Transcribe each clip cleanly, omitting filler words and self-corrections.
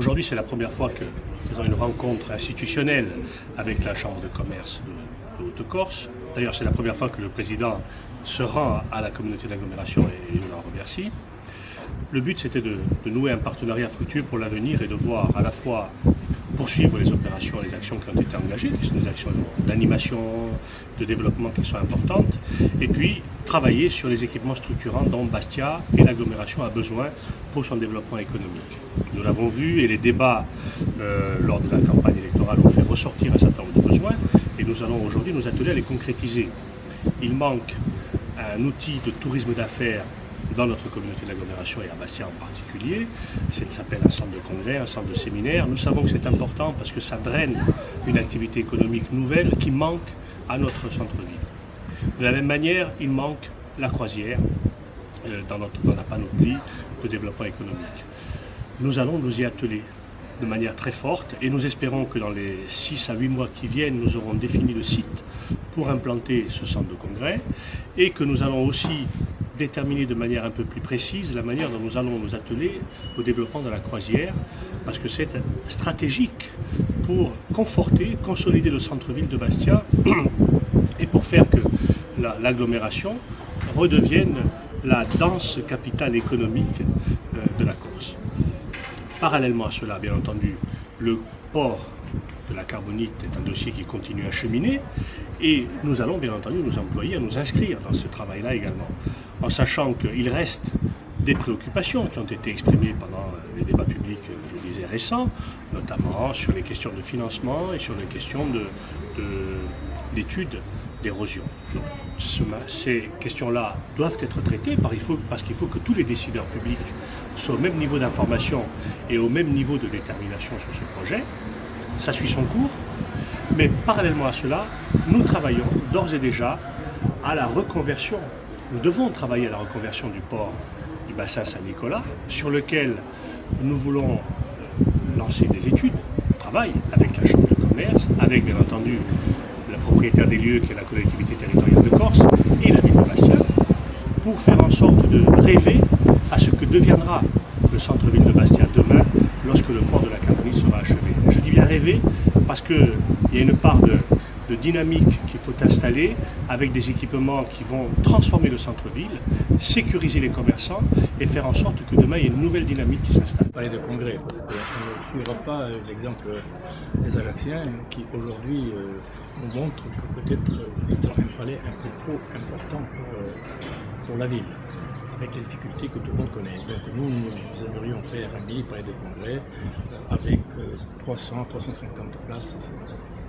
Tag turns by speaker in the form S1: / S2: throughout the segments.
S1: Aujourd'hui, c'est la première fois que nous faisons une rencontre institutionnelle avec la Chambre de commerce de Haute-Corse. D'ailleurs, c'est la première fois que le président se rend à la communauté d'agglomération et je l'en remercie. Le but, c'était de nouer un partenariat fructueux pour l'avenir et de voir à la fois poursuivre les opérations et les actions qui ont été engagées, qui sont des actions d'animation, de développement qui sont importantes, et puis travailler sur les équipements structurants dont Bastia et l'agglomération a besoin pour son développement économique. Nous l'avons vu et les débats lors de la campagne électorale ont fait ressortir un certain nombre de besoins et nous allons aujourd'hui nous atteler à les concrétiser. Il manque un outil de tourisme d'affaires dans notre communauté d'agglomération et à Bastia en particulier. Ça s'appelle un centre de congrès, un centre de séminaire. Nous savons que c'est important parce que ça draine une activité économique nouvelle qui manque à notre centre-ville. De la même manière, il manque la croisière dans la panoplie de développement économique. Nous allons nous y atteler de manière très forte et nous espérons que dans les 6 à 8 mois qui viennent, nous aurons défini le site pour implanter ce centre de congrès et que nous allons aussi déterminer de manière un peu plus précise la manière dont nous allons nous atteler au développement de la croisière parce que c'est stratégique pour conforter, consolider le centre-ville de Bastia et pour faire que l'agglomération redevienne la dense capitale économique de la Corse. Parallèlement à cela, bien entendu, le port de la Carbonite est un dossier qui continue à cheminer et nous allons bien entendu nous employer à nous inscrire dans ce travail-là également, en sachant qu'il reste des préoccupations qui ont été exprimées pendant les débats publics, je vous disais, récents, notamment sur les questions de financement et sur les questions d'études d'érosion. Ces questions-là doivent être traitées parce qu'il faut que tous les décideurs publics soient au même niveau d'information et au même niveau de détermination sur ce projet. Ça suit son cours, mais parallèlement à cela, nous travaillons d'ores et déjà à la reconversion. Nous devons travailler à la reconversion du port du bassin Saint-Nicolas, sur lequel nous voulons lancer des études, on travaille avec la Chambre de commerce, avec bien entendu la propriétaire des lieux qui est la collectivité territoriale de Corse et la ville de Bastia, pour faire en sorte de rêver à ce que deviendra le centre-ville de Bastia demain lorsque le port de la Carbonite sera achevé. Je dis bien rêver parce qu'il y a une part de dynamique qu'il faut installer avec des équipements qui vont transformer le centre-ville, sécuriser les commerçants et faire en sorte que demain il y ait une nouvelle dynamique qui s'installe.
S2: Parler de congrès, parce qu'on ne suivra pas l'exemple des Ajacciens qui aujourd'hui nous montrent que peut-être ils ont un palais un peu trop important pour la ville, avec les difficultés que tout le monde connaît. Donc nous aimerions faire un mini palais de congrès avec 300-350 places.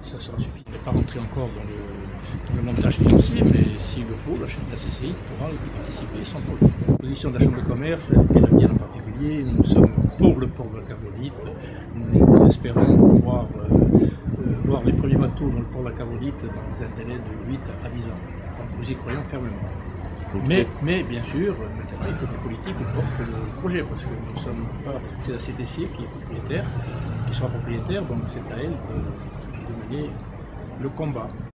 S2: Ça sera suffisant. Je ne vais pas rentrer encore dans le montage financier, mais s'il le faut, la CCI pourra y participer sans problème. La position de la Chambre de commerce et la mienne en particulier, nous sommes pour le port de la Carbonite. Nous espérons voir les premiers bateaux dans le port de la Carbonite dans un délai de 8 à 10 ans. Donc nous y croyons fermement. Mais bien sûr, maintenant il faut que les politiques portent le projet, parce que nous sommes pas. C'est la CTC qui est propriétaire, qui sera propriétaire, donc c'est à elle de mener le combat.